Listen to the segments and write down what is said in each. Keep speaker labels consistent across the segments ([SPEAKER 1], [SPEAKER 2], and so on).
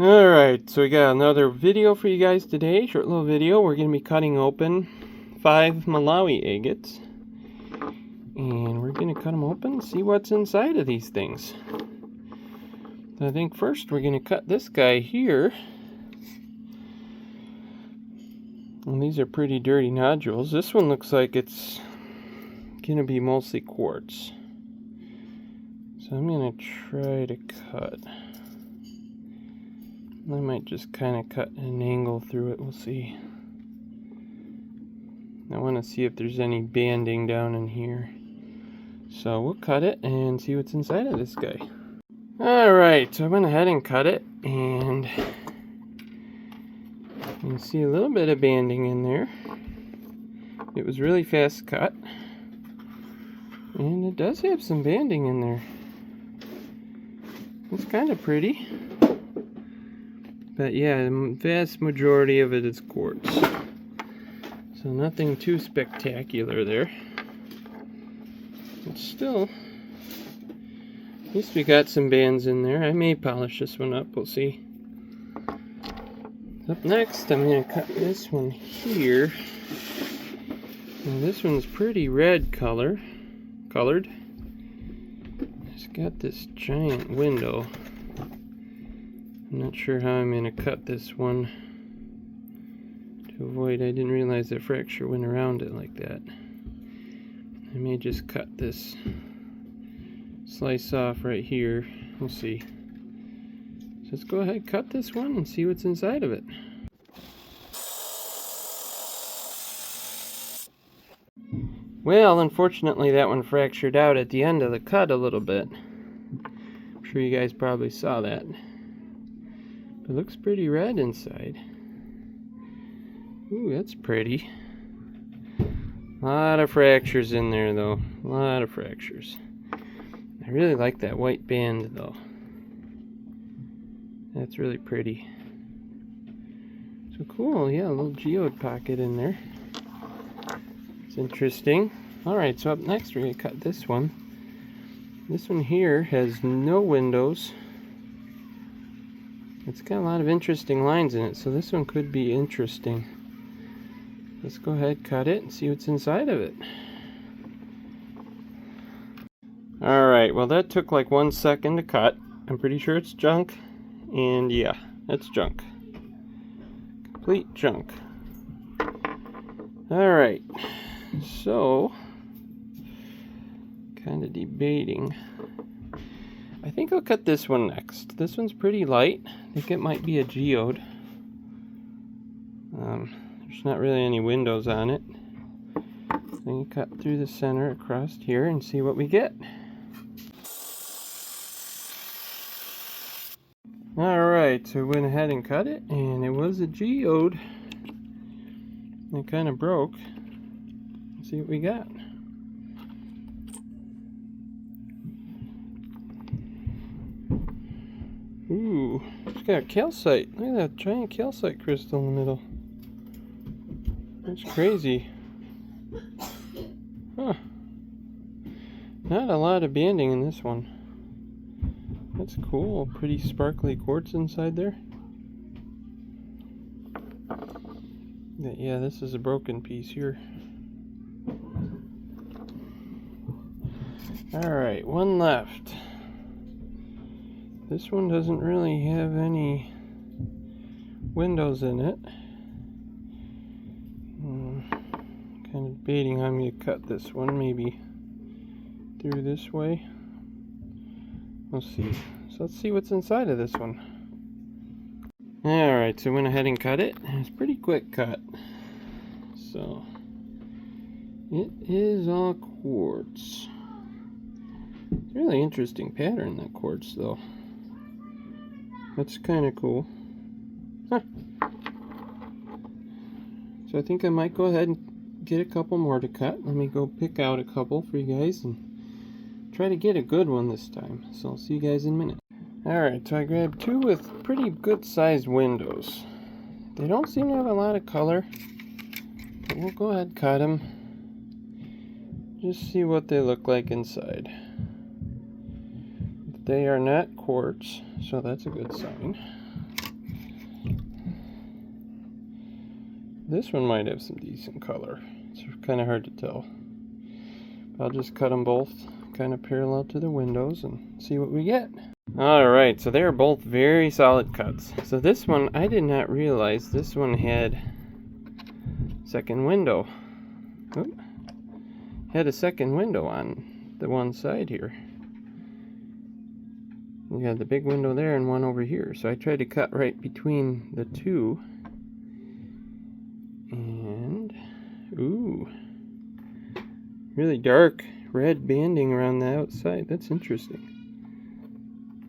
[SPEAKER 1] Alright, so we got another video for you guys today, short little video. We're going to be cutting open 5 Malawi agates. And we're going to cut them open and see what's inside of these things. So I think first we're going to cut this guy here. And these are pretty dirty nodules. This one looks like it's going to be mostly quartz. So I'm going to try to cut. I might just kind of cut an angle through it, we'll see. I want to see if there's any banding down in here. So we'll cut it and see what's inside of this guy. Alright, so I went ahead and cut it, and you can see a little bit of banding in there. It was really fast cut. And it does have some banding in there. It's kind of pretty. But yeah, the vast majority of it is quartz. So nothing too spectacular there. But still, at least we got some bands in there. I may polish this one up, we'll see. Up next, I'm going to cut this one here. Now this one's pretty red colored. It's got this giant window. I'm not sure how I'm going to cut this one to avoid. I didn't realize the fracture went around it like that. I may just cut this slice off right here. We'll see. So let's go ahead, cut this one and see what's inside of it. Well, unfortunately that one fractured out at the end of the cut a little bit. I'm sure you guys probably saw that. It looks pretty red inside. Ooh, that's pretty. A lot of fractures in there though. A lot of fractures. I really like that white band though. That's really pretty. So cool, yeah, a little geode pocket in there. It's interesting. Alright, so up next we're going to cut this one. This one here has no windows. It's got a lot of interesting lines in it, so this one could be interesting. Let's go ahead, cut it, and see what's inside of it. Alright, well that took like 1 second to cut. I'm pretty sure it's junk. And yeah, it's junk. Complete junk. Alright, so, kind of debating. I think I'll cut this one next. This one's pretty light. I think it might be a geode. There's not really any windows on it. Then you cut through the center across here and see what we get. Alright, so we went ahead and cut it, and it was a geode. It kind of broke. Let's see what we got. Ooh, it's got a calcite. Look at that giant calcite crystal in the middle. That's crazy. Huh. Not a lot of banding in this one. That's cool. Pretty sparkly quartz inside there. Yeah, this is a broken piece here. Alright, one left. This one doesn't really have any windows in it. Kind of debating how I'm going to cut this one, maybe through this way. We'll see. So let's see what's inside of this one. Alright, so I went ahead and cut it. It's a pretty quick cut. So, it is all quartz. It's a really interesting pattern, that quartz, though. That's kind of cool. Huh. So I think I might go ahead and get a couple more to cut. Let me go pick out a couple for you guys and try to get a good one this time. So I'll see you guys in a minute. Alright, so I grabbed two with pretty good sized windows. They don't seem to have a lot of color, but we'll go ahead and cut them. Just see what they look like inside. They are not quartz, so that's a good sign. This one might have some decent color. It's kind of hard to tell. I'll just cut them both kind of parallel to the windows and see what we get. Alright, so they're both very solid cuts. So this one, I did not realize this one had second window. Oop. Had a second window on the one side here. You had the big window there and one over here. So I tried to cut right between the two. And, ooh, really dark red banding around the outside. That's interesting.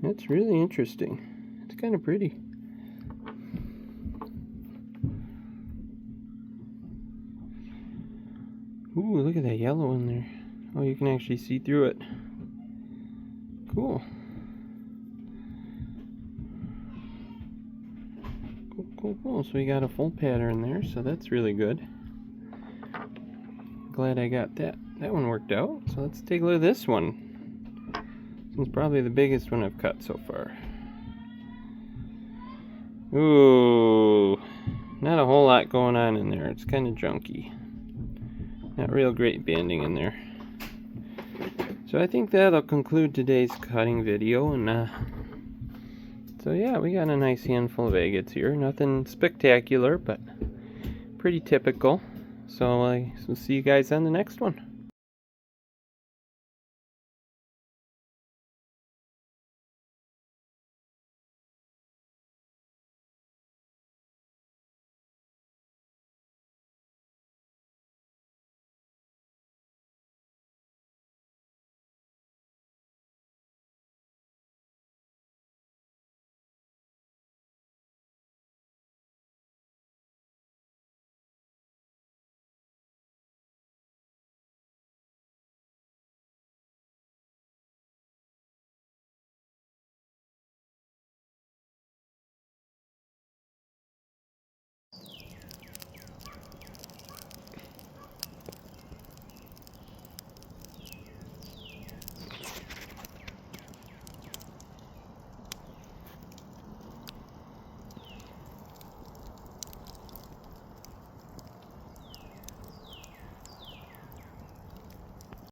[SPEAKER 1] That's really interesting. It's kind of pretty. Ooh, look at that yellow in there. Oh, you can actually see through it. Cool. Cool. So we got a full pattern there, so that's really good. Glad I got that. That one worked out. So let's take a look at this one. This is probably the biggest one I've cut so far. Ooh, not a whole lot going on in there. It's kind of junky. Not real great banding in there. So I think that'll conclude today's cutting video. And so yeah, we got a nice handful of agates here. Nothing spectacular, but pretty typical. So we'll see you guys on the next one.